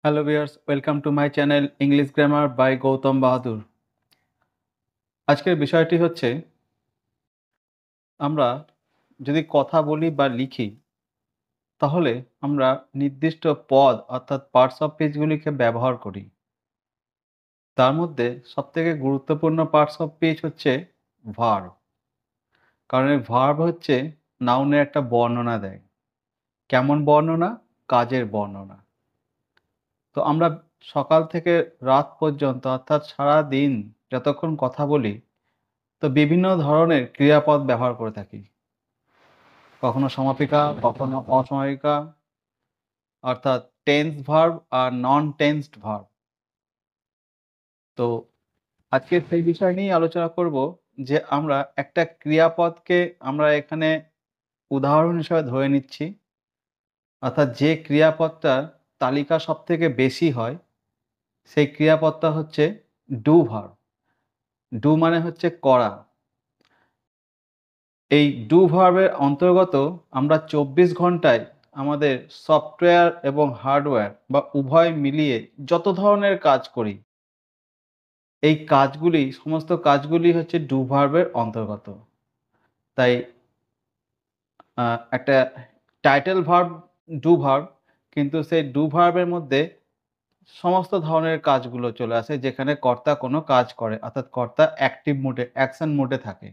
Hello viewers, welcome to my channel English grammar by Gautam Bahadur. আজকের বিষয়টি হচ্ছে আমরা যদি কথা বলি বা লিখি তাহলে আমরা নির্দিষ্ট পদ অর্থাৎ পার্টস অফ স্পিচগুলিকে ব্যবহার করি। তার মধ্যে সবথেকে গুরুত্বপূর্ণ পার্টস অফ স্পিচ হচ্ছে ভার্ব। কারণ এই ভার্ব হচ্ছে নাউনের একটা বর্ণনা দেয়। কেমন বর্ণনা? কাজের বর্ণনা। তো আমরা সকাল থেকে রাত পর্যন্ত অর্থাৎ সারাদিন যতক্ষণ কথা বলি তো বিভিন্ন ধরনের ক্রিয়াপদ ব্যবহার করে থাকি। কখনো সমাপিকা, কখনো অসমাপিকা অর্থাৎ টেন্স ভার্ব আর নন টেন্সড ভার্ব। তো আজকে সেই বিষয় নিয়েই আলোচনা করব যে আমরা একটা ক্রিয়াপদকে আমরা এখানে উদাহরণ হিসেবে ধরে নিচ্ছি। অর্থাৎ যে ক্রিয়াপদটার তালিকা সবথেকে বেশি হয় সেই ক্রিয়াপদটা হচ্ছে ডু ভার্ব। ডু মানে হচ্ছে করা। এই ডু ভার্বের অন্তর্গত আমরা ২৪ ঘন্টায় আমাদের সফটওয়্যার এবং হার্ডওয়্যার বা উভয় মিলিয়ে যত ধরনের কাজ করি, এই কাজগুলি সমস্ত কাজগুলি হচ্ছে ডু ভার্বের অন্তর্গত। তাই একটা টাইটেল ভার্ব ডু ভার্ব, কিন্তু সেই ডু ভার্বের মধ্যে সমস্ত ধরনের কাজগুলো চলে আসে যেখানে কর্তা কোনো কাজ করে অর্থাৎ কর্তা অ্যাক্টিভ মোডে অ্যাকশন মোডে থাকে।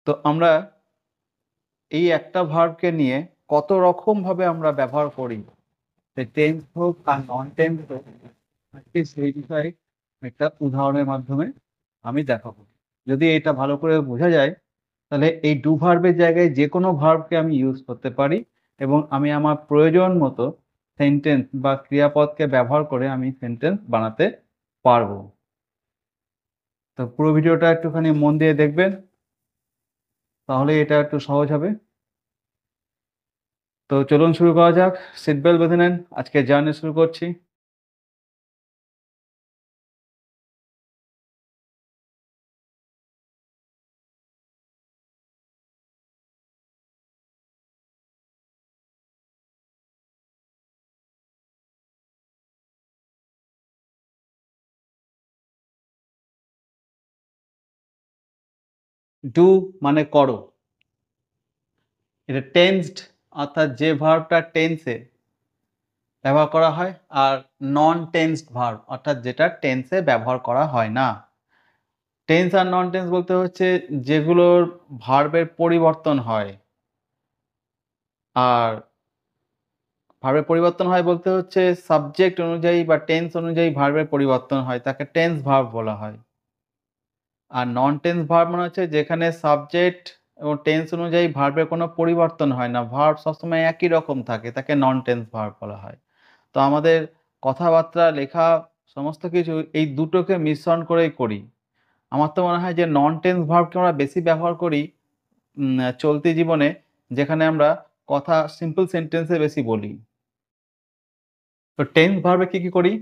তো আমরা এই একটা ভার্বকে নিয়ে কত রকমভাবে আমরা ব্যবহার করি, সে টেন্স হোক আর নন টেন্স হোক, আজকে সেই বিষয়ে একটা উদাহরণের মাধ্যমে আমি দেখাবো। যদি এটা ভালো করে বোঝা যায় তাহলে এই ডু ভার্বের জায়গায় যে কোনো ভার্বকে আমি ইউজ করতে পারি এবং আমি আমার প্রয়োজন মতো সেন্টেন্স বা ক্রিয়াপদকে ব্যবহার করে আমি সেন্টেন্স বানাতে পারবো। তো পুরো ভিডিওটা একটুখানি মন দিয়ে দেখবেন, তাহলে এটা একটু সহজ হবে। তো চলুন শুরু করা যাক। সিট বেল্ট বেঁধে নেন, আজকে জার্নি শুরু করছি। ডু মানে করো, এটা টেন্সড অর্থাৎ যে ভার্বটা টেন্সে ব্যবহার করা হয়, আর নন টেন্সড ভার্ব অর্থাৎ যেটা টেন্সে ব্যবহার করা হয় না। টেন্স আর নন টেন্স বলতে হচ্ছে যেগুলোর ভার্বের পরিবর্তন হয়। আর ভার্বের পরিবর্তন হয় বলতে হচ্ছে সাবজেক্ট অনুযায়ী বা টেন্স অনুযায়ী ভার্বের পরিবর্তন হয়, তাকে টেন্স ভার্ব বলা হয়। আর নন টেন্স ভার্ব মানে হচ্ছে যেখানে সাবজেক্ট এবং টেন্স অনুযায়ী ভার্বের কোনো পরিবর্তন হয় না, ভার্ব সবসময় একই রকম থাকে, তাকে নন টেন্স ভার্ব বলা হয়। তো আমাদের কথাবার্তা, লেখা সমস্ত কিছু এই দুটোকে মিশ্রণ করেই করি। আমার তো মনে হয় যে নন টেন্স ভার্বকে আমরা বেশি ব্যবহার করি চলতি জীবনে, যেখানে আমরা কথা সিম্পল সেন্টেন্সে বেশি বলি। তো টেন্স ভার্বে কি করি?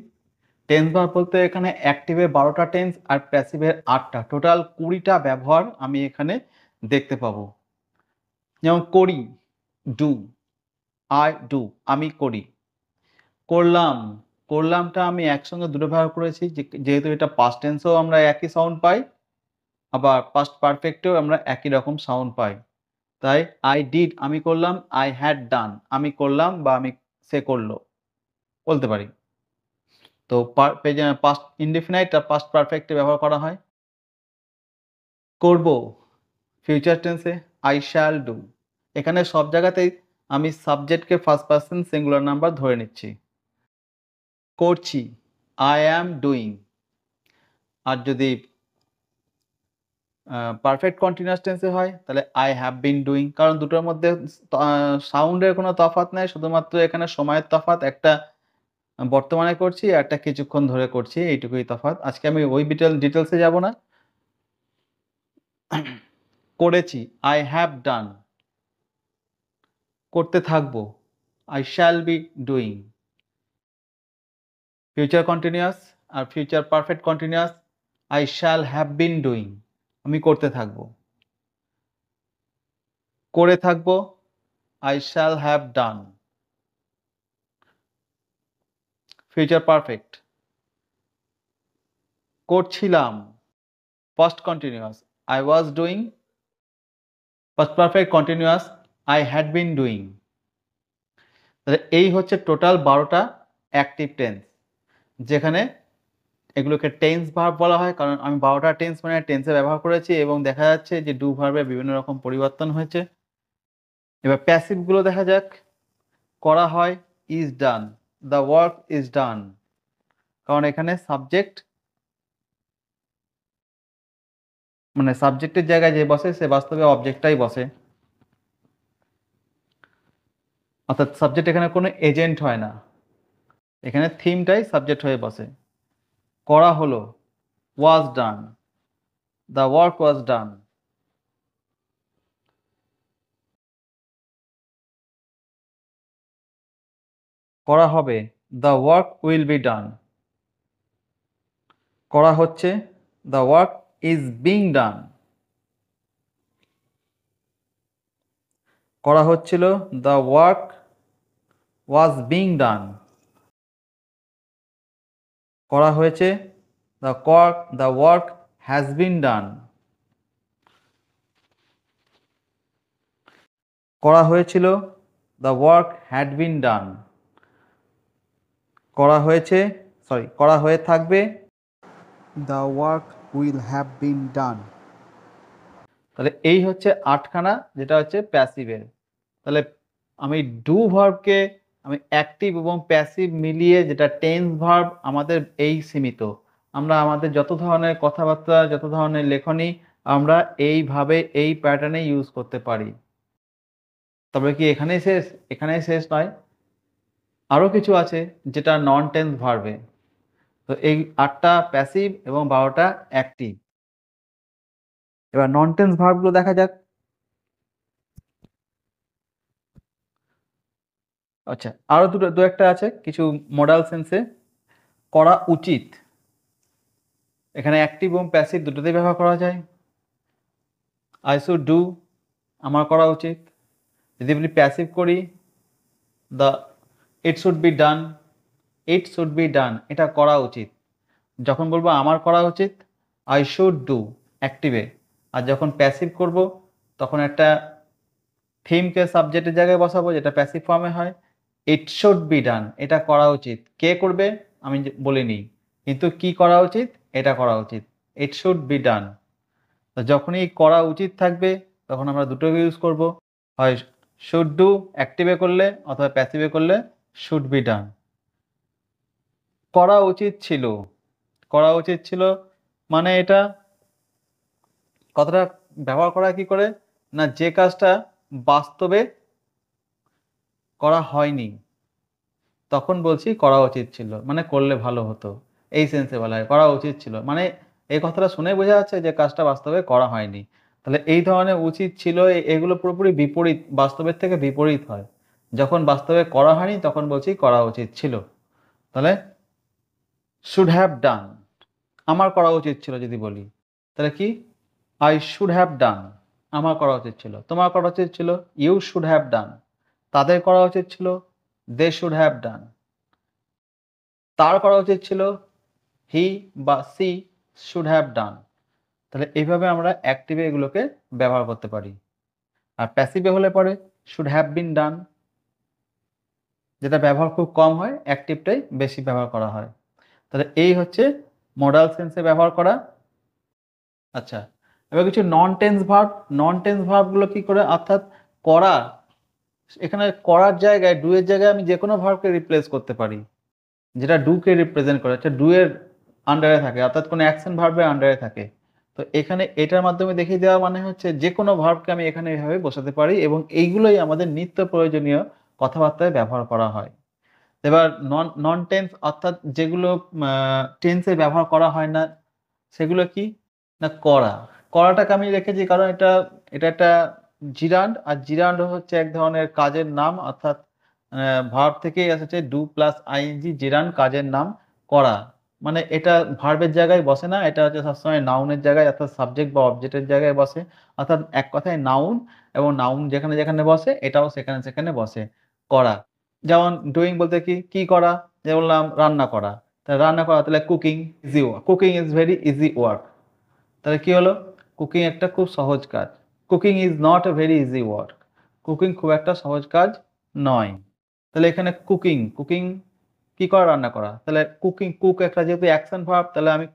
টেন্স ভার্ব বলতে এখানে অ্যাক্টিভে ১২টা টেন্স আর প্যাসিভের ৮টা, টোটাল ২০টা ব্যবহার আমি এখানে দেখতে পাবো। যেমন করি, ডু, আই ডু, আমি করি। করলাম, করলামটা আমি একসঙ্গে দুটো ব্যবহার করেছি যেহেতু এটা পাস্ট টেন্সেও আমরা একই সাউন্ড পাই, আবার পাস্ট পারফেক্টেও আমরা একই রকম সাউন্ড পাই। তাই আই ডিড আমি করলাম, আই হ্যাড ডান আমি করলাম বা সে করলো বলতে পারি। তো পাস্ট ইনডেফিনাইট আর পাস্ট পারফেক্টে ব্যবহার করা হয়। করব, ফিউচার টেন্সে আই শ্যাল ডু। এখানে সব জায়গাতেই আমি সাবজেক্টকে ফার্স্ট পারসন সিঙ্গুলার নাম্বার ধরে নিচ্ছি। করছি, আই অ্যাম ডুইং। আর যদি পারফেক্ট কন্টিনিউয়াস টেন্সে হয় তাহলে আই হ্যাভ বিন ডুইং। কারণ দুটোর মধ্যে সাউন্ডের কোনো তফাৎ নাই, শুধুমাত্র এখানে সময়ের তফাৎ। একটা বর্তমানে করছি আর একটা কিছুক্ষণ ধরে করছি, এইটুকুই তফাৎ। আজকে আমি ওই ডিটেলসে যাব না। করেছি, আই হ্যাভ ডান। করতে থাকবো, I shall be doing. Future continuous আর future perfect continuous, I shall have been doing, আমি করতে থাকবো। করে থাকবো, I shall have done. Future perfect. করছিলাম, past continuous, I was doing. Past perfect continuous, I had been doing. তাহলে এই হচ্ছে টোটাল 12টা অ্যাক্টিভ টেন্স, যেখানে এগুলোকে টেন্স ভার্ব বলা হয়, কারণ আমি 12টা টেন্স মানে টেন্সে ব্যবহার করেছি এবং দেখা যাচ্ছে যে ডু ভার্বের বিভিন্ন রকম পরিবর্তন হয়েছে। এবার প্যাসিভগুলো দেখা যাক। করা হয়, is done, the work is done, কারণ এখানে সাবজেক্ট মানে সাবজেক্টের জায়গায় যে বসে সে বাস্তবে অবজেক্টটাই বসে, অর্থাৎ সাবজেক্ট এখানে কোনো এজেন্ট হয় না, এখানে থিমটাই সাবজেক্ট হয়ে বসে। করা হলো, ওয়াজ ডান, দ্য ওয়ার্ক ওয়াজ ডান। করা হবে, the work will be done. করা হচ্ছে, the work is being done. করা হচ্ছিল, the work was being done. করা হয়েছে, the work has been done. করা হয়েছিল, the work had been done. করা হয়েছে, করা হয়ে থাকবে, the work will have been done. তাহলে এই হচ্ছে 8খানা, যেটা হচ্ছে প্যাসিভের। তাহলে আমি ডু ভার্বকে আমি অ্যাক্টিভ এবং প্যাসিভ মিলিয়ে, যেটা টেন্স ভার্ব আমাদের এই সীমিত, আমরা আমাদের যত ধরনের কথাবার্তা, যত ধরনের লেখনী আমরা এইভাবে এই প্যাটার্নে ইউজ করতে পারি। তবে কি এখানেই শেষ? এখানেই শেষ নয়, আরও কিছু আছে যেটা নন টেন্স ভার্বে। তো এই 8টা প্যাসিভ এবং 12টা অ্যাক্টিভ। এবার নন টেন্স ভার্বগুলো দেখা যাক। আচ্ছা, আরো দু একটা আছে কিছু মডাল সেন্সে। করা উচিত, এখানে অ্যাক্টিভ এবং প্যাসিভ দুটোতেই ব্যবহার করা যায়। আই শুড ডু, আমার করা উচিত। যদি বলি প্যাসিভ করি, the it should be done, it should be done, এটা করা উচিত। যখন বলবো আমার করা উচিত, আই শুড ডু অ্যাক্টিভে। আর যখন প্যাসিভ করব তখন একটা থিমকে সাবজেক্টের জায়গায় বসাবো, যেটা প্যাসিভ ফর্মে হয়। ইট শুড বি ডান, এটা করা উচিত। কে করবে আমি বলিনি, কিন্তু কি করা উচিত, এটা করা উচিত। It should be done. তো যখনই করা উচিত থাকবে তখন আমরা দুটোকে ইউজ করব, হয় শুড ডু অ্যাক্টিভে করলে অথবা প্যাসিভে করলে শুড বি ডান। করা উচিত ছিল, করা উচিত ছিল মানে এটা কথাটা ব্যবহার করা কি করে না, যে কাজটা বাস্তবে করা হয়নি তখন বলছি করা উচিত ছিল, মানে করলে ভালো হতো, এই সেন্সে বলা হয় করা উচিত ছিল। মানে এই কথাটা শুনে বোঝা যাচ্ছে যে কাজটা বাস্তবে করা হয়নি। তাহলে এই ধরনের উচিত ছিল এগুলো পুরোপুরি বিপরীত, বাস্তবের থেকে বিপরীত হয়। যখন বাস্তবে করা হয়নি তখন বলছি করা উচিত ছিল। তাহলে শুড হ্যাভ ডান, আমার করা উচিত ছিল যদি বলি, তাহলে কি, আই শুড হ্যাভ ডান, আমার করা উচিত ছিল। তোমার করা উচিত ছিল, ইউ শুড হ্যাভ ডান। তাদের করা উচিত ছিল, দে শুড হ্যাভ ডান। তার করা উচিত ছিল, হি বা সি শুড হ্যাভ ডান। তাহলে এইভাবে আমরা অ্যাক্টিভে এগুলোকে ব্যবহার করতে পারি। আর প্যাসিভে হলে পরে শুড হ্যাভ বিন ডান, যেটা ব্যবহার খুব কম হয়, অ্যাক্টিভটাই বেশি ব্যবহার করা হয়। তাহলে এই হচ্ছে মডাল সেন্সে ব্যবহার করা। আচ্ছা, এবার কিছু নন টেন্স ভার্ব। নন টেন্স ভার্বগুলো কি করে, অর্থাৎ করা, এখানে করার জায়গায় ডু এর জায়গায় আমি যে কোনো ভার্বকে রিপ্লেস করতে পারি, যেটা ডুকে রিপ্রেজেন্ট করে, আচ্ছা ডু এর আন্ডারে থাকে, অর্থাৎ কোনো অ্যাকশন ভার্বের আন্ডারে থাকে। তো এখানে এটার মাধ্যমে দেখিয়ে দেওয়া মানে হচ্ছে যে কোনো ভার্বকে আমি এখানে এভাবে বসাতে পারি এবং এইগুলোই আমাদের নিত্য প্রয়োজনীয় কথাবার্তায় ব্যবহার করা হয়। এবার নন নন টেন্স অর্থাৎ যেগুলো টেন্সে ব্যবহার করা হয় না, সেগুলো কি না, করা। করাটাকে আমি রেখেছি কারণ এটা এটা একটা জিরান্ড, আর জিরান্ড হচ্ছে এক ধরনের কাজের নাম, অর্থাৎ ভার্ব থেকেই এসেছে, ডু প্লাস আইএনজি, জিরান্ড কাজের নাম করা। মানে এটা ভার্বের জায়গায় বসে না, এটা হচ্ছে সবসময় নাউনের জায়গায়, অর্থাৎ সাবজেক্ট বা অবজেক্টের জায়গায় বসে। অর্থাৎ এক কথায় নাউন, এবং নাউন যেখানে যেখানে বসে এটাও সেখানে সেখানে বসে, করা। যেমন ডুইং বলতে কি করা, যে বললাম রান্না করা, তাহলে রান্না করা তাহলে cooking, easy work, cooking is very easy work. তাহলে কি হলো, কুকিং একটা খুব সহজ কাজ। Cooking is not a very easy work, cooking খুব একটা সহজ কাজ নয়। তাহলে এখানে কুকিং, কুকিং কি করা, রান্না করা, তাহলে কুকিং, কুক একটা যেহেতু অ্যাকশন ভার্ব, তাহলে আমি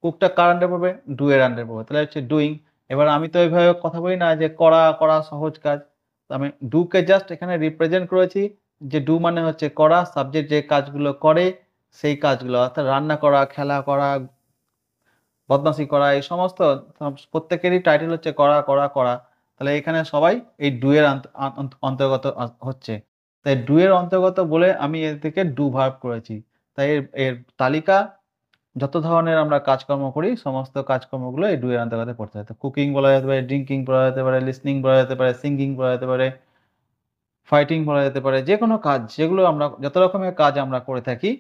কুকটা কার আন্ডারে পড়বে, ডু এর আন্ডারে পড়বে, তাহলে হচ্ছে ডুইং। এবার আমি তো এইভাবে কথা বলি না যে করা সহজ কাজ, তো আমি ডুকে জাস্ট এখানে রিপ্রেজেন্ট করেছি, যে ডু মানে হচ্ছে করা, সাবজেক্ট যে কাজগুলো করে সেই কাজগুলো, অর্থাৎ রান্না করা, খেলা করা, বদমাশি করা, এই সমস্ত প্রত্যেকেরই টাইটেল হচ্ছে করা। তাহলে এখানে সবাই এই ডু এর অন্তর্গত হচ্ছে। তাই ডু এর অন্তর্গত বলে আমি এর থেকে ডু ভার্ব করেছি। তাই এর তালিকা যত ধরনের আমরা কাজকর্ম করি সমস্ত কাজকর্মগুলো এই ডু এর অন্তর্গত পড়তে হয়। তো কুকিং বলা যেতে পারে, ড্রিংকিং বলা যেতে পারে, লিসনিং বলা যেতে পারে, সিঙ্গিং বলা যেতে পারে, ফাইটিং বলা যেতে পারে। যেকোনো কাজ, যেগুলো আমরা যত রকমের কাজ আমরা করে থাকি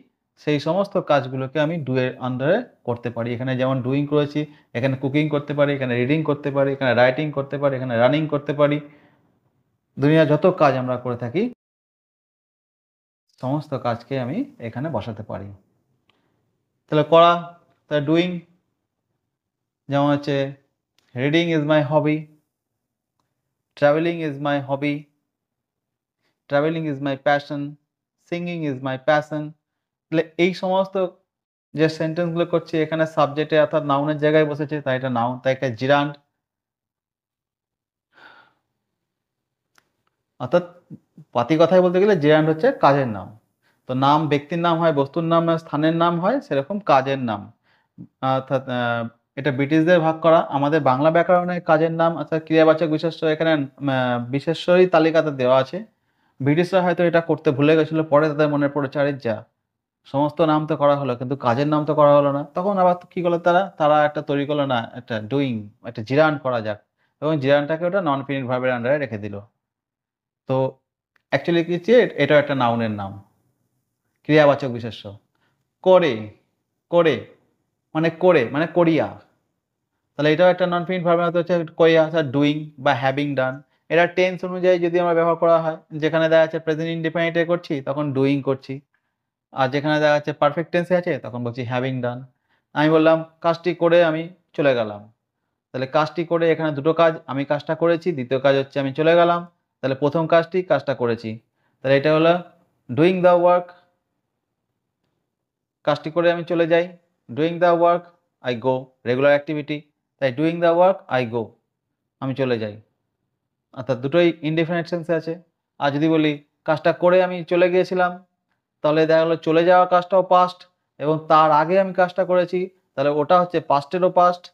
সেই সমস্ত কাজগুলোকে আমি ডু এর আন্ডারে করতে পারি। এখানে যেমন ডুইং করেছি, এখানে কুকিং করতে পারি, এখানে রিডিং করতে পারি, এখানে রাইটিং করতে পারি, এখানে রানিং করতে পারি। দুনিয়ার যত কাজ আমরা করে থাকি সমস্ত কাজকে আমি এখানে বসাতে পারি। তাহলে করা, তাহলে ডুইং, যেমন হচ্ছে reading is my hobby, travelling is my hobby, travelling is my passion, singing is my passion. তাহলে এই সমস্ত যে সেন্টেন্সগুলো করছি এখানে সাবজেক্টে অর্থাৎ নাউনের জায়গায় বসেছে, তাই এটা নাউন, তাই একটা জিরান্ড, অর্থাৎ পাতি কথায় বলতে গেলে জিরান্ড হচ্ছে কাজের নাম। তো নাম ব্যক্তির নাম হয়, বস্তুর নাম হয়, স্থানের নাম হয়, সেরকম কাজের নাম। অর্থাৎ এটা ব্রিটিশদের ভাগ করা। আমাদের বাংলা ব্যাকরণে কাজের নাম অর্থাৎ ক্রিয়াবাচক বিশেষ্য এখানে বিশেষ্যই তালিকাতে দেওয়া আছে। ব্রিটিশরা হয়তো এটা করতে ভুলে গেছিল, পরে তাদের মনে পড়েছে আরে যা, সমস্ত নাম তো করা হলো কিন্তু কাজের নাম তো করা হলো না। তখন আবার কি করলো তারা একটা তৈরি করলো, না একটা ডুইং, একটা জিরান্ড করা যাক, এবং জিরান্ডটাকে ওটা নন ফিনিট ভার্বের আন্ডারে রেখে দিল। তো অ্যাকচুয়ালি কি হচ্ছে, এটাও একটা নাউনের নাম, ক্রিয়াবাচক বিশেষ্য। করে, করে মানে করিয়া, তাহলে এটাও একটা নন ফিনিট ভার্বের মধ্যে হচ্ছে করিয়া, ডুইং বা হ্যাভিং ডান। এটা টেন্স অনুযায়ী যদি আমরা ব্যবহার করা হয়, যেখানে দেখা যাচ্ছে প্রেজেন্ট ইনডিফিনিটে করছি তখন ডুইং করছি, আর যেখানে দেখা যাচ্ছে পারফেক্ট টেন্সে আছে তখন বলছি হ্যাভিং ডান। আমি বললাম কাজটি করে আমি চলে গেলাম, তাহলে কাজটি করে এখানে দুটো কাজ, আমি কাজটা করেছি, দ্বিতীয় কাজ হচ্ছে আমি চলে গেলাম, তাহলে প্রথম কাজটা করেছি, তাহলে এটা হলো ডুইং দ্য ওয়ার্ক, কাজটি করে আমি চলে যাই, doing the work I go, regular activity, তাই doing the work I go, আমি চলে যাই, অর্থাৎ দুটোই ইনডিফিনিট সেন্সে আছে। আর যদি বলি কাজটা করে আমি চলে গিয়েছিলাম, তাহলে দেখা গেলো চলে যাওয়া কাজটাও পাস্ট, এবং তার আগে আমি কাজটা করেছি, তাহলে ওটা হচ্ছে পাস্টেরও পাস্ট।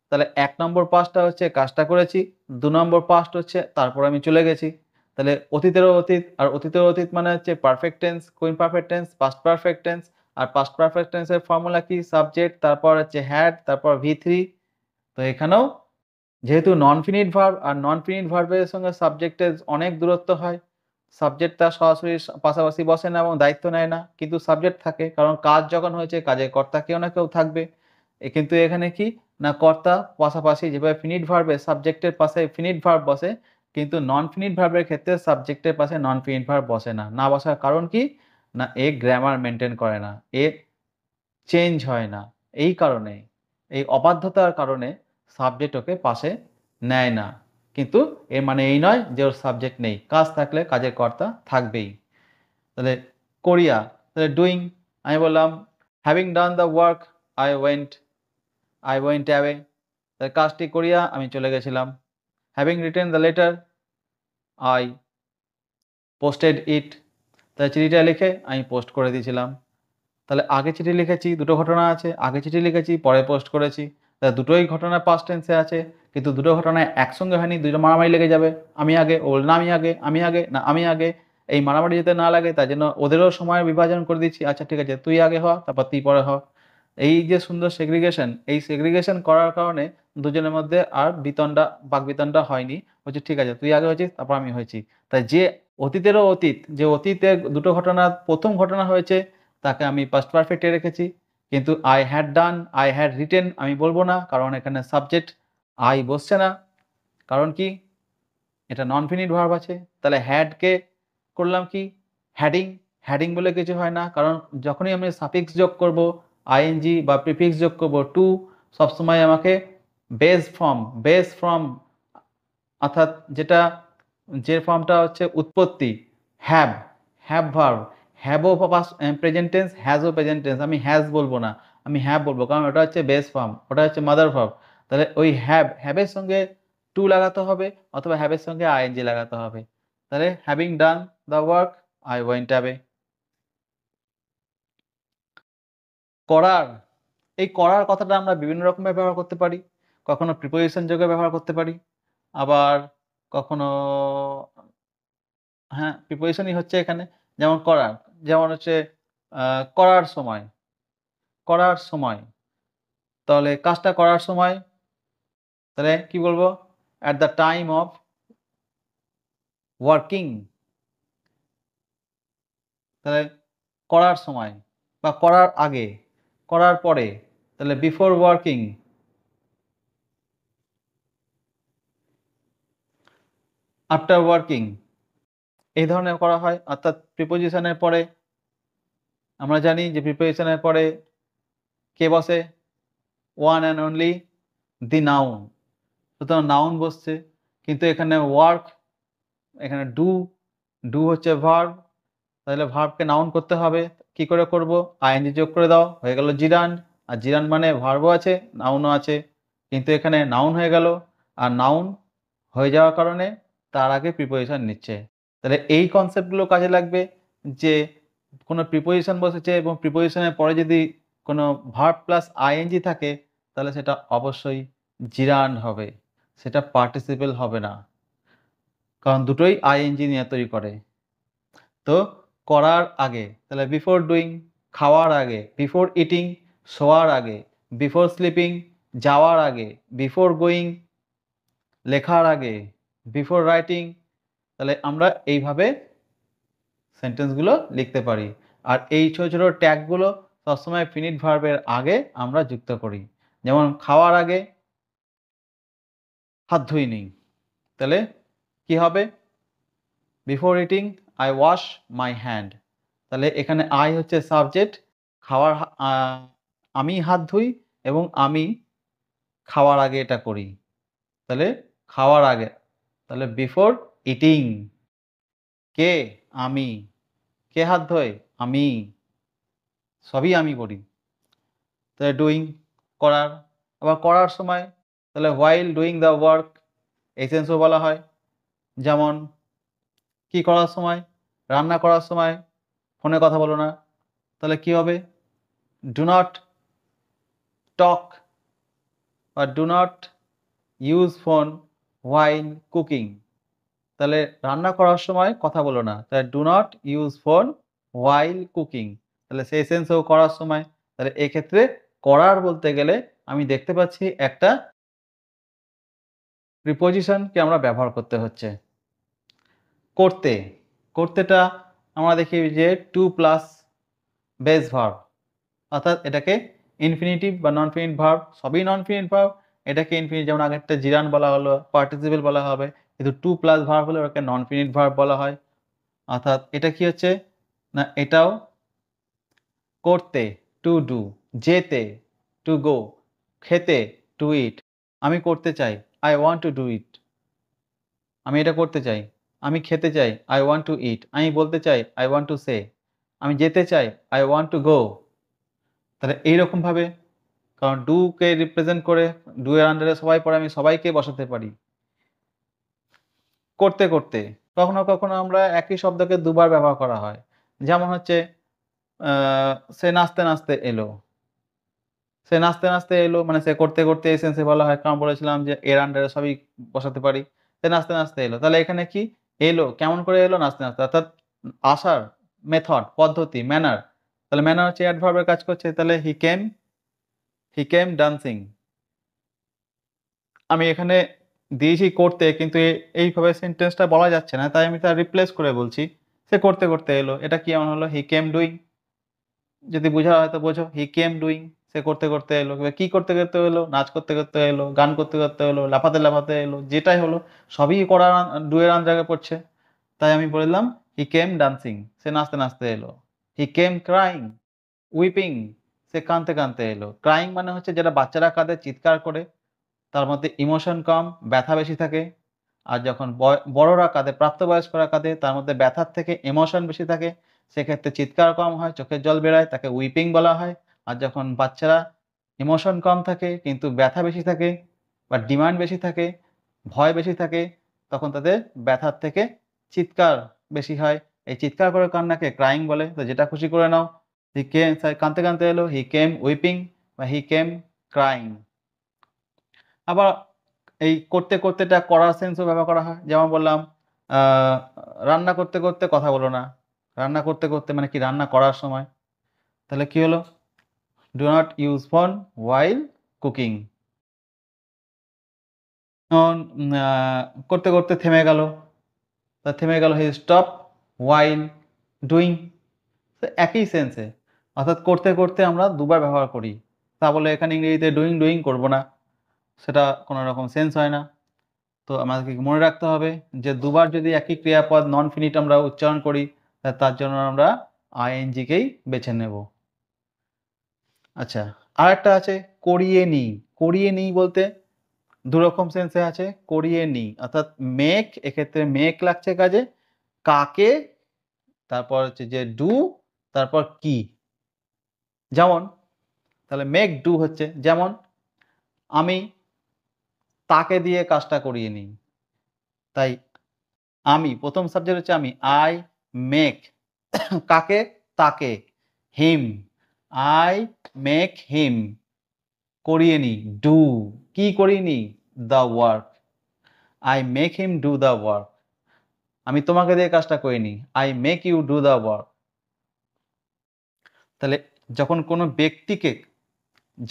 তাহলে ১ নম্বর পাস্টটা হচ্ছে কাজটা করেছি, ২ নম্বর পাস্ট হচ্ছে তারপর আমি চলে গেছি। তাহলে অতীতেরও অতীত, আর অতীতের অতীত মানে হচ্ছে পারফেক্ট টেন্স, কুইন perfect tense, past perfect tense. আর পাস্ট পারফেক্ট টেন্সের ফর্মুলা কি, সাবজেক্ট, তারপর হচ্ছে হ্যাড, তারপর V3। তো এখানেও যেহেতু নন ফিনিট ভার্ব, আর নন ফিনিট ভার্বের সঙ্গে সাবজেক্টের অনেক দূরত্ব হয়, সাবজেক্ট তার সরাসরি পাশাপাশি বসে না এবং দায়িত্ব নেয় না, কিন্তু সাবজেক্ট থাকে, কারণ কাজ যখন হয়েছে কাজের কর্তা কেউ না কেউ থাকবে। কিন্তু এখানে কি না, কর্তা পাশাপাশি যেভাবে ফিনিট ভার্বে সাবজেক্টের পাশে ফিনিট ভার্ব বসে, কিন্তু নন ফিনিট ভার্বের ক্ষেত্রে সাবজেক্টের পাশে নন ফিনিট ভার্ব বসে না। না বসার কারণ কি না, এ গ্রামার মেনটেন করে না, এ চেঞ্জ হয় না। এই কারণে, এই অবাধ্যতার কারণে সাবজেক্ট ওকে পাশে নেয় না। কিন্তু এর মানে এই নয় যে ওর সাবজেক্ট নেই, কাজ থাকলে কাজের কর্তা থাকবেই। তাহলে করিয়া, তাহলে ডুইং, আমি বললাম having done the work I went away, তাহলে কাজটি করিয়া আমি চলে গেছিলাম। Having written the letter I posted it, তাহলে চিঠিটা লিখে আমি পোস্ট করে দিয়েছিলাম। তাহলে আগে চিঠি লিখেছি, দুটো ঘটনা আছে, আগে চিঠি লিখেছি পরে পোস্ট করেছি, তাহলে দুটোই ঘটনা পাস্ট টেন্সে আছে, কিন্তু দুটো ঘটনায় একসঙ্গে হয়নি, দুটো মারামারি লেগে যাবে। আমি আগে, ও না আমি আগে, আমি আগে না আমি আগে, এই মারামারি যাতে না লাগে তাই জন্য ওদেরও সময় বিভাজন করে দিচ্ছি, আচ্ছা ঠিক আছে তুই আগে হ তারপর তুই পরে হ। এই যে সুন্দর সেগ্রিগেশন, এই সেগ্রিগেশন করার কারণে দুজনের মধ্যে আর বাকবিতণ্ডা হয়নি, বলছে ঠিক আছে তুই আগে হয়েছিস তারপর আমি হয়েছি। তাই যে অতীতেরও অতীত, যে অতীতে দুটো ঘটনা, প্রথম ঘটনা হয়েছে তাকে আমি পাস্ট পারফেক্টে রেখেছি, কিন্তু I had done, I had written আমি বলবো না, কারণ এখানে সাবজেক্ট আই বসছে না। কারণ কি, এটা নন ফিনিট ভার্ব আছে। তাহলে হ্যাডকে করলাম কি, হ্যাডিং, হ্যাডিং বলে কিছু হয় না, কারণ যখনই আমি সাফিক্স যোগ করব, আইএনজি বা প্রিফিক্স যোগ করব, টু সবসময় আমাকে বেস ফর্ম অর্থাৎ যে ফর্মটা হচ্ছে উৎপত্তি, হ্যাভ, ভার্ব, হ্যাভও প্রেজেন্ট টেন্স, হ্যাজও প্রেজেন্ট টেন্স। আমি হ্যাজ বলবো না, আমি হ্যাভ বলবো, কারণ ওটা হচ্ছে বেস ফর্ম, ওটা হচ্ছে মাদার ভার্ব। তাহলে ওই হ্যাভের সঙ্গে টু লাগাতে হবে অথবা হ্যাভের সঙ্গে আইএনজি লাগাতে হবে। তাহলে having done the work I went away. করার, এই করার কথাটা আমরা বিভিন্ন রকমের ব্যবহার করতে পারি। কখনো প্রিপোজিশন যোগে ব্যবহার করতে পারি, আবার কখনো হ্যাঁ প্রিপোজিশনই হচ্ছে এখানে। যেমন করার, যেমন হচ্ছে করার সময়, করার সময়, তাহলে কাজটা করার সময়, তাহলে কি বলবো? At the time of working. তাহলে করার সময় বা করার আগে, করার পরে, তাহলে বিফোর ওয়ার্কিং, আফটার ওয়ার্কিং, এই ধরনের করা হয়। অর্থাৎ প্রিপোজিশনের পরে আমরা জানি যে প্রিপোজিশনের পরে কে বসে? One and only the noun. সুতরাং নাউন বসছে, কিন্তু এখানে ওয়ার্ক, এখানে ডু হচ্ছে ভার্ব, তাহলে ভার্বকে নাউন করতে হবে। কি করে করব? আইএনজি যোগ করে দাও, হয়ে গেল জিরান্ড। আর জিরান্ড মানে ভার্বও আছে নাউনও আছে, কিন্তু এখানে নাউন হয়ে গেল। আর নাউন হয়ে যাওয়ার কারণে তার আগে প্রিপোজিশন নিচ্ছে। তাহলে এই কনসেপ্টগুলো কাজে লাগবে, যে কোনো প্রিপোজিশন বসেছে এবং প্রিপোজিশনের পরে যদি কোনো ভার্ব প্লাস আইএনজি থাকে, তাহলে সেটা অবশ্যই জিরান্ড হবে, সেটা পার্টিসিপেল হবে না, কারণ দুটোই আইএনজি নিয়ে তৈরি করে। তো করার আগে, তাহলে বিফোর ডুইং, খাওয়ার আগে, বিফোর ইটিং, শোয়ার আগে, বিফোর স্লিপিং, যাওয়ার আগে, বিফোর গোয়িং, লেখার আগে, বিফোর রাইটিং। তাহলে আমরা এইভাবে সেন্টেন্সগুলো লিখতে পারি। আর এই ছোট ছোট ট্যাগগুলো সবসময় ফিনিট ভার্বের আগে আমরা যুক্ত করি। যেমন খাওয়ার আগে হাত ধুইনি, তাহলে কি হবে? Before eating I wash my hand. তাহলে এখানে আই হচ্ছে সাবজেক্ট, খাওয়ার আমি হাত ধুই এবং আমি খাওয়ার আগে এটা করি। তাহলে খাওয়ার আগে, তাহলে বিফোর ইটিং, কে? আমি। কে হাত ধোয়? আমি। সবই আমি করি। তাহলে ডুইং করার, আবার করার সময়, তাহলে হোয়াইল ডুইং দ্য ওয়ার্ক, এই সেন্সও বলা হয়। যেমন কি করার সময়? রান্না করার সময় ফোনে কথা বলো না, তাহলে কি হবে? ডু নট টক বা do not use phone while cooking. তাহলে রান্না করার সময় কথা বলো না, তাহলে do not use phone while cooking. তাহলে সেই সেন্সেও করার সময়। তাহলে এক্ষেত্রে করার বলতে গেলে আমি দেখতে পাচ্ছি একটা প্রিপোজিশনকে আমরা ব্যবহার করতে হচ্ছে। করতে, করতেটা আমরা দেখি যে টু প্লাস বেস ভার্ব, অর্থাৎ এটাকে ইনফিনিটিভ বা নন ফিনিট ভার্ব, সবই নন ফিনিট ভার্ব, এটাকে ইনফিনিট, যেমন আগেরটা জিরান বলা হলো, পার্টিসিপেল বলা হবে, কিন্তু টু প্লাস ভার্ব হলে ওটাকে নন ফিনিট ভার্ব বলা হয়। অর্থাৎ এটা কি হচ্ছে না, এটাও করতে টু ডু, যেতে টু গো, খেতে টু ইট। আমি করতে চাই, I want to do it, আমি এটা করতে চাই। আমি খেতে চাই, আই ওয়ান্ট টু ইট। আমি বলতে চাই, আই ওয়ান্ট টু সে। আমি যেতে চাই, আই ওয়ান্ট টু গো। তাহলে এইরকমভাবে, কারণ ডু কে রিপ্রেজেন্ট করে, ডু এর আন্ডারে সবাই পড়ে, আমি সবাইকে বসাতে পারি। করতে করতে, কখনো কখনো আমরা একই শব্দকে দুবার ব্যবহার করা হয়। যেমন হচ্ছে সে নাচতে নাচতে এলো। সে নাচতে নাচতে এলো মানে সে করতে করতে এই সেন্সে বলা হয়, কারণ বলেছিলাম যে এর আন্ডারে সবই বসাতে পারি। সে নাচতে নাচতে এলো, তাহলে এখানে কি এলো, কেমন করে এলো? নাচতে নাচতে, অর্থাৎ আসার মেথড, পদ্ধতি, ম্যানার। তাহলে ম্যানার হচ্ছে অ্যাডভার্বের কাজ করছে, তাহলে হি কেম ডান্সিং। আমি এখানে দিয়েছি করতে, কিন্তু এইভাবে সেন্টেন্সটা বলা যাচ্ছে না, তাই আমি তার রিপ্লেস করে বলছি সে করতে করতে এলো। এটা কি এমন হলো? হি কেম ডুইং। যদি বোঝা হয় তো বোঝো, হি কেম ডুইং, সে করতে করতে এলো। এবার কি করতে করতে এলো? নাচ করতে করতে এলো, গান করতে করতে এলো, লাফাতে লাফাতে এলো, যেটাই হলো সবই করার ডু এর জায়গায় পড়ছে। তাই আমি বললাম হি কেম ডান্সিং, সে নাচতে নাচতে এলো। হি কেম ক্রাইং, উইপিং, সে কাঁদতে কাঁদতে এলো। ক্রাইং মানে হচ্ছে যেটা বাচ্চারা কাঁদে চিৎকার করে, তার মধ্যে ইমোশন কম, ব্যথা বেশি থাকে। আর যখন বড়রা কাঁদে, প্রাপ্তবয়স্করা কাঁদে, তার মধ্যে ব্যথার থেকে ইমোশন বেশি থাকে। সেক্ষেত্রে চিৎকার কম হয়, চোখের জল বেরোয়, তাকে উইপিং বলা হয়। আর যখন বাচ্চারা ইমোশন কম থাকে কিন্তু ব্যথা বেশি থাকে বা ডিমান্ড বেশি থাকে, ভয় বেশি থাকে, তখন তাদের ব্যথার থেকে চিৎকার বেশি হয়। এই চিৎকার করে কান্নাকে ক্রাইং বলে। তো যেটা খুশি করে নাও। হি কেম, কাঁদতে কাঁদতে এলো, হি কেম উইপিং বা হি কেম ক্রাইং। আবার এই করতে করতেটা করার সেন্সও ব্যবহার করা হয়। যেমন বললাম আ রান্না করতে করতে কথা বলো না। রান্না করতে করতে মানে কি রান্না করার সময়। তাহলে কি হলো? Do not use phone while cooking. যেমন করতে করতে থেমে গেল। তা থেমে গেল, হি স্টপ while ডুইং। তো একই সেন্সে। অর্থাৎ করতে করতে আমরা দুবার ব্যবহার করি। তা বলে এখানে ইংরেজিতে ডুইং ডুইং করব না। সেটা কোন রকম সেন্স হয় না। তো আমাদেরকে মনে রাখতে হবে যে দুবার যদি একই ক্রিয়াপদ নন ফিনিট আমরা উচ্চারণ করি তার জন্য আমরা আইএনজি কেই বেছে নেব। আচ্ছা, আরেকটা আছে করিয়ে নিই। করিয়ে নিই বলতে দুরকম সেন্সে আছে। করিয়ে নিই অর্থাৎ মেক, এক্ষেত্রে মেক লাগছে কাজে। কাকে, তারপর হচ্ছে যে ডু, তারপর কি। যেমন তাহলে মেক ডু হচ্ছে যেমন আমি তাকে দিয়ে কাজটা করিয়ে নিই। তাই আমি প্রথম সাবজেক্ট হচ্ছে আমি। আই মেক কাকে, তাকে। হিম, আই মেক হিম করিয়ে নিই। ডু কি করিয়ে নিই? The work. I make him do the work. আমি তোমাকে দিয়ে কাজটা করে নিই। I make you do the work. তাহলে যখন কোনো ব্যক্তিকে,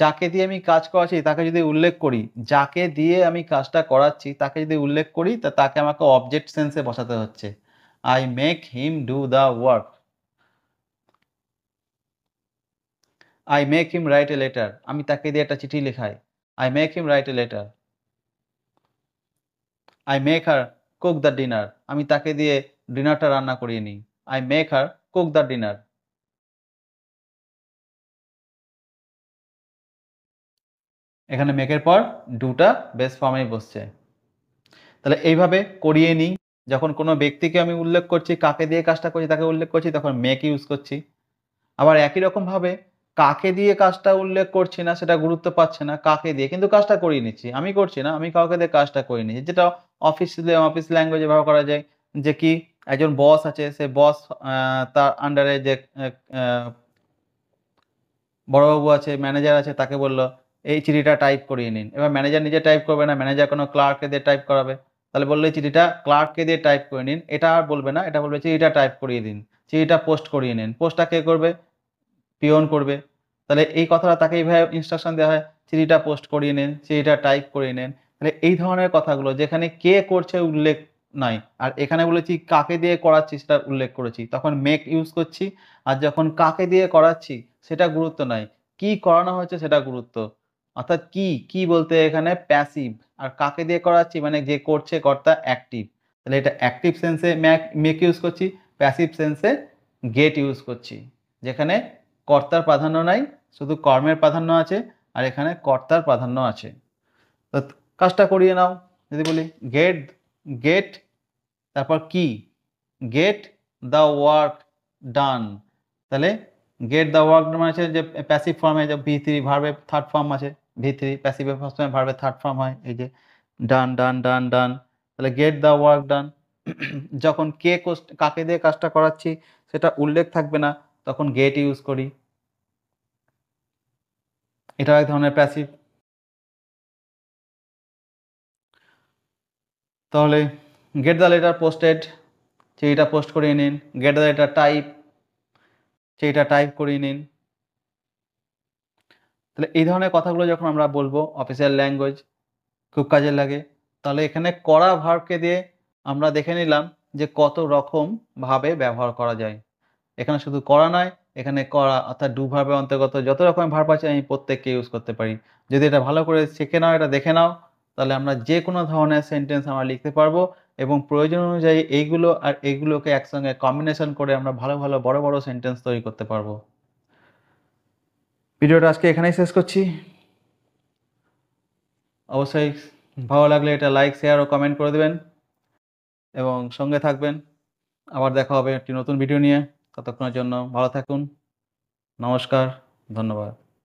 যাকে দিয়ে আমি কাজ করাচ্ছি তাকে যদি উল্লেখ করি, যাকে দিয়ে আমি কাজটা করাচ্ছি তাকে যদি উল্লেখ করি তা তাকে আমাকে অবজেক্ট সেন্সে বসাতে হচ্ছে। I make him do the work. I make him write a letter. আমি তাকে দিয়ে একটা চিঠি লেখাই। I make him write a letter. I make her cook the dinner. আমি তাকে দিয়ে ডিনারটা রান্না করিয়ে নিই। I make her cook the dinner. এখানে মেকের পর ডুটা বেস ফর্মেই বসছে। তাহলে এইভাবে করিয়ে নিই। যখন কোনো ব্যক্তিকে আমি উল্লেখ করছি, কাকে দিয়ে কাজটা করছি তাকে উল্লেখ করছি, তখন মেক ইউজ করছি। আবার একই রকমভাবে কাকে দিয়ে কাজটা উল্লেখ করছি না, সেটা গুরুত্ব পাচ্ছে না, কাকে দিয়ে কিন্তু কাজটা করিয়ে নিচ্ছি। আমি করছি না, আমি কাউকে দিয়ে কাজটা করিয়ে নিচ্ছি। যেটা অফিস ল্যাঙ্গুয়েজে ব্যবহার করা যায় যে কি একজন বস আছে, সে বস তার আন্ডারে যে বড়বাবু আছে, ম্যানেজার আছে, তাকে বলল এই চিঠিটা টাইপ করিয়ে নিন। এবার ম্যানেজার নিজে টাইপ করবে না, ম্যানেজার কোনো ক্লার্ককে দিয়ে টাইপ করাবে। তাহলে বললো এই চিঠিটা ক্লার্ককে দিয়ে টাইপ করে নিন। এটা আর বলবে না, এটা বলবে চিঠিটা টাইপ করিয়ে দিন, চিঠিটা পোস্ট করিয়ে নিন। পোস্টটা কে করবে? পিয়ন করবে। তাহলে এই কথাটা তাকে এইভাবে ইনস্ট্রাকশন দেওয়া হয়, চিঠিটা পোস্ট করিয়ে নিন, চিঠিটা টাইপ করিয়ে নিন। তাহলে এই ধরনের কথাগুলো যেখানে কে করছে উল্লেখ নাই, আর এখানে বলেছি কাকে দিয়ে করাচ্ছি সেটা উল্লেখ করেছি, তখন মেক ইউজ করছি। আর যখন কাকে দিয়ে করাচ্ছি সেটা গুরুত্ব নাই, কি করানো হচ্ছে সেটা গুরুত্ব। অর্থাৎ কি বলতে এখানে প্যাসিভ, আর কাকে দিয়ে করাচ্ছি মানে যে করছে কর্তা অ্যাক্টিভ। তাহলে এটা অ্যাক্টিভ সেন্সে মেক ইউজ করছি, প্যাসিভ সেন্সে গেট ইউজ করছি। যেখানে কর্তার প্রাধান্য নাই, শুধু কর্মের প্রাধান্য আছে, আর এখানে কর্তার প্রাধান্য আছে। তো কাজটা করিয়ে নাও। যদি বলি গেট গেট তারপর কি, গেট দ্য ওয়ার্ক ডান। তাহলে গেট দ্য ওয়ার্ক ডান মানে যে প্যাসিভ ফর্মে যে ভি3 ভার্বের থার্ড ফর্ম আছে, ভি3 প্যাসিভের ফার্স্ট ফর্মে ভার্বের থার্ড ফর্ম হয়, এই যে ডান ডান ডান ডান। তাহলে গেট দ্য ওয়ার্ক ডান। যখন কাকে দিয়ে কাজটা করাচ্ছি সেটা উল্লেখ থাকবে না, তখন গেট ইউজ করি। এটাও এক ধরনের প্যাসিভ। তাহলে গেট দ্য লেটার পোস্টেড, সেইটা পোস্ট করিয়ে নিন। গেট দ্য লেটার টাইপ, সেইটা টাইপ করিয়ে নিন। তাহলে এই ধরনের কথাগুলো যখন আমরা বলবো অফিসিয়াল ল্যাঙ্গুয়েজ খুব কাজে লাগে। তাহলে এখানে করা ভার্বকে দিয়ে আমরা দেখে নিলাম যে কত রকম ভাবে ব্যবহার করা যায়। এখানে শুধু করা নয়, এখানে করা অর্থাৎ ডু ভার্বের অন্তর্গত যত রকমের ভার্ব আছে আমি প্রত্যেককে ইউজ করতে পারি। যদি এটা ভালো করে শিখে নাও, এটা দেখে নাও, তাহলে আমরা যে কোনো ধরনের সেন্টেন্স আমরা লিখতে পারবো এবং প্রয়োজন অনুযায়ী এইগুলো আর এইগুলোকে একসঙ্গে কম্বিনেশন করে আমরা ভালো, ভালো বড়, বড় সেন্টেন্স তৈরি করতে পারবো। ভিডিওটা আজকে এখানেই শেষ করছি। অবশ্যই ভালো লাগলে এটা লাইক, শেয়ার ও কমেন্ট করে দিবেন এবং সঙ্গে থাকবেন। আবার দেখা হবে একটি নতুন ভিডিও নিয়ে। ততক্ষণের জন্য ভালো থাকুন। নমস্কার, ধন্যবাদ।